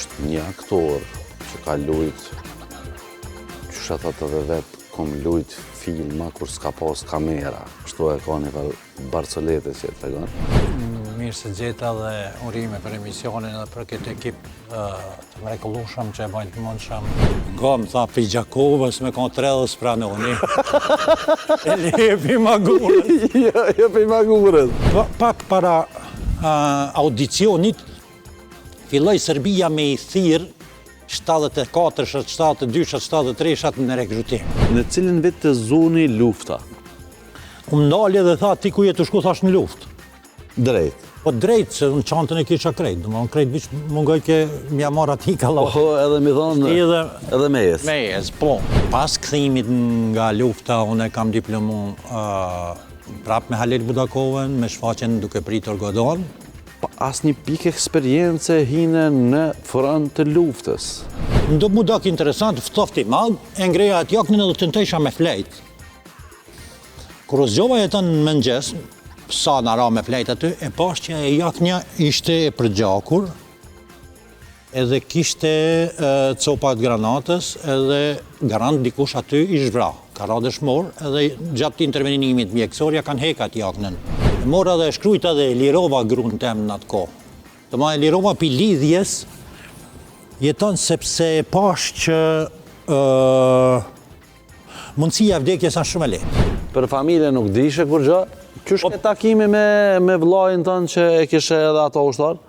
është një aktor që ka lujt, që shatat edhe vetë, kom lujt filma kur s'ka pas kamera. Kështu e ka një Barcolete që e të regon. Mirë se gjeta dhe urime për emisionin dhe për këtë ekip të mrekullueshëm që e bajnë të mundshëm. Nga më tha për Gjakovës me kanë 30 pranoni. E lepi magurët. Jo për magurët. Pak para audicionit, filloj Serbia me i thirë 74, 72, 73 në rekrutim. Në cilin vit të zuni lufta? Unë ndalje dhe tha, ti ku jetë të shku, thash në luft. Drejt. Po drejt, se në qantën e kisha krejt. Në krejt vishë mungoj ke mja marra ti ka la. Oho, edhe mi thonë, edhe mejes. Mejes, po. Pas këthimit nga lufta, unë e kam diplomu prap me Halil Budakovën, me shfaqen duke pritur Godon. As një pikë eksperience hine në front të luftës. Ndo mu dak interesant, ftofti madh, e ngreja atë jaknin edhe të ntejsha me flejt. Kur zgjova jetën në mëngjes, sa në ra me flejt aty, e pash që e jaknja ishte e përgjakur, edhe kishte copat granatës, edhe garant dikush aty i zhvra. Ka ra dëshmor, edhe gjatë intervenimit mjekësorja kanë hekat jaknën. Mora dhe e shkrujta dhe e lirova grunë tem në atë kohë. Dhe ma e lirova pi lidhjes, jeton sepse e pash që mundësia vdekjes janë shumë e lehtë. Për familje nuk dishe kur gjë? Qysh ke takimi me vllajin tënë që e kishe edhe ato ushtar?